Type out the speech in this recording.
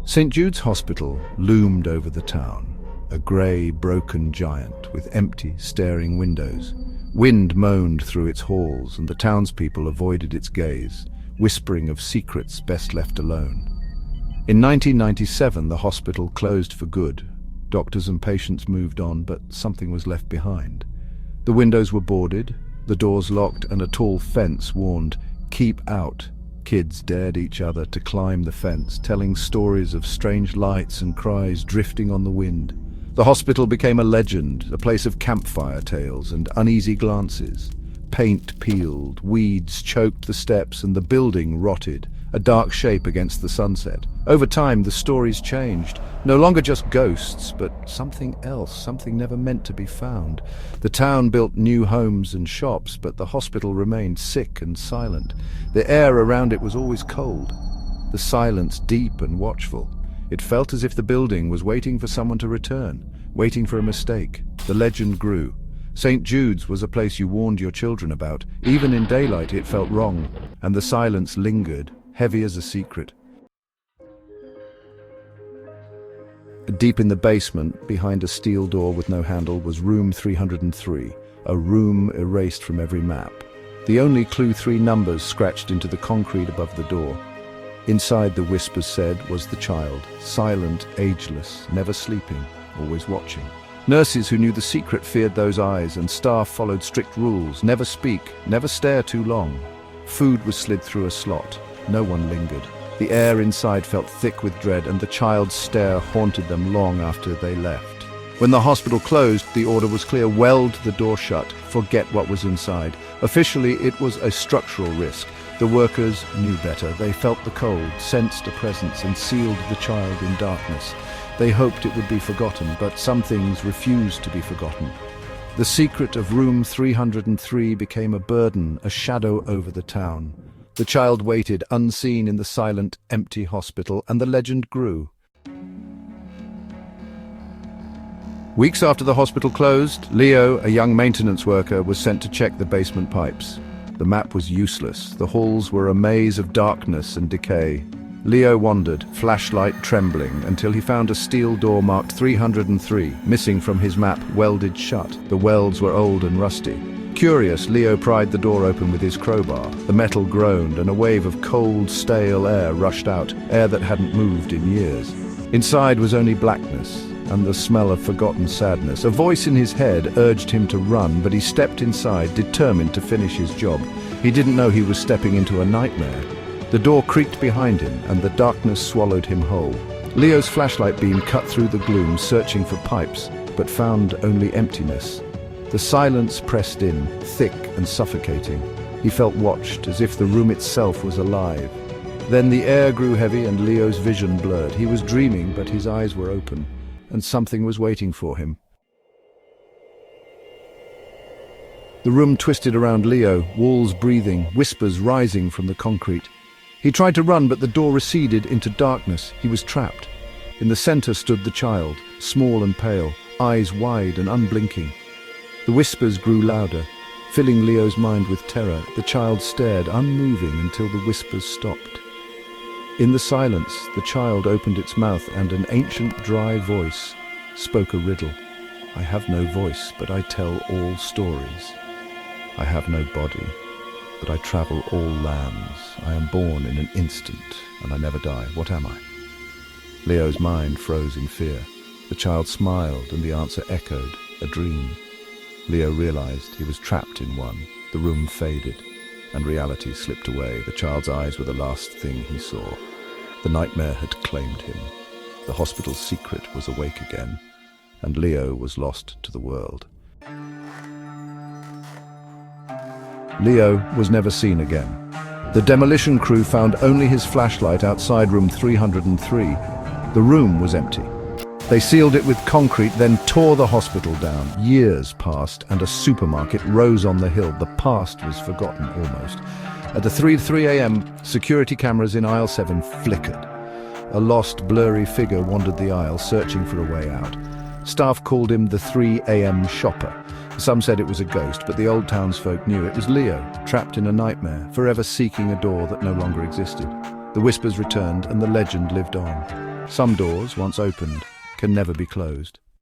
St. Jude's Hospital loomed over the town, a grey, broken giant with empty, staring windows. Wind moaned through its halls, and the townspeople avoided its gaze, whispering of secrets best left alone. In 1997, the hospital closed for good. Doctors and patients moved on, but something was left behind. The windows were boarded, the doors locked, and a tall fence warned, "Keep out." Kids dared each other to climb the fence, telling stories of strange lights and cries drifting on the wind. The hospital became a legend, a place of campfire tales and uneasy glances. Paint peeled, weeds choked the steps, and the building rotted, a dark shape against the sunset. Over time, the stories changed. No longer just ghosts, but something else, something never meant to be found. The town built new homes and shops, but the hospital remained sick and silent. The air around it was always cold, the silence deep and watchful. It felt as if the building was waiting for someone to return, waiting for a mistake. The legend grew. St. Jude's was a place you warned your children about. Even in daylight it felt wrong, and the silence lingered, heavy as a secret. Deep in the basement, behind a steel door with no handle, was room 303, a room erased from every map. The only clue, 3 numbers scratched into the concrete above the door. Inside, the whispers said, was the child, silent, ageless, never sleeping, always watching. Nurses who knew the secret feared those eyes, and staff followed strict rules: never speak, never stare too long. Food was slid through a slot. No one lingered. The air inside felt thick with dread, and the child's stare haunted them long after they left. When the hospital closed, the order was clear: weld the door shut, forget what was inside. Officially, it was a structural risk. The workers knew better. They felt the cold, sensed a presence, and sealed the child in darkness. They hoped it would be forgotten, but some things refused to be forgotten. The secret of room 303 became a burden, a shadow over the town. The child waited, unseen, in the silent, empty hospital, and the legend grew. Weeks after the hospital closed, Leo, a young maintenance worker, was sent to check the basement pipes. The map was useless. The halls were a maze of darkness and decay. Leo wandered, flashlight trembling, until he found a steel door marked 303, missing from his map, welded shut. The welds were old and rusty. Curious, Leo pried the door open with his crowbar. The metal groaned, and a wave of cold, stale air rushed out, air that hadn't moved in years. Inside was only blackness, and the smell of forgotten sadness. A voice in his head urged him to run, but he stepped inside, determined to finish his job. He didn't know he was stepping into a nightmare. The door creaked behind him, and the darkness swallowed him whole. Leo's flashlight beam cut through the gloom, searching for pipes, but found only emptiness. The silence pressed in, thick and suffocating. He felt watched, as if the room itself was alive. Then the air grew heavy and Leo's vision blurred. He was dreaming, but his eyes were open, and something was waiting for him. The room twisted around Leo, walls breathing, whispers rising from the concrete. He tried to run, but the door receded into darkness. He was trapped. In the center stood the child, small and pale, eyes wide and unblinking. The whispers grew louder, filling Leo's mind with terror. The child stared, unmoving, until the whispers stopped. In the silence, the child opened its mouth, and an ancient, dry voice spoke a riddle. I have no voice, but I tell all stories. I have no body, but I travel all lands. I am born in an instant, and I never die. What am I? Leo's mind froze in fear. The child smiled, and the answer echoed, a dream. Leo realized he was trapped in one. The room faded, and reality slipped away. The child's eyes were the last thing he saw. The nightmare had claimed him. The hospital's secret was awake again, and Leo was lost to the world. Leo was never seen again. The demolition crew found only his flashlight outside room 303. The room was empty. They sealed it with concrete, then tore the hospital down. Years passed, and a supermarket rose on the hill. The past was forgotten almost. At the 3 a.m., security cameras in aisle 7 flickered. A lost, blurry figure wandered the aisle, searching for a way out. Staff called him the 3 a.m. shopper. Some said it was a ghost, but the old townsfolk knew it was Leo, trapped in a nightmare, forever seeking a door that no longer existed. The whispers returned, and the legend lived on. Some doors, once opened, can never be closed.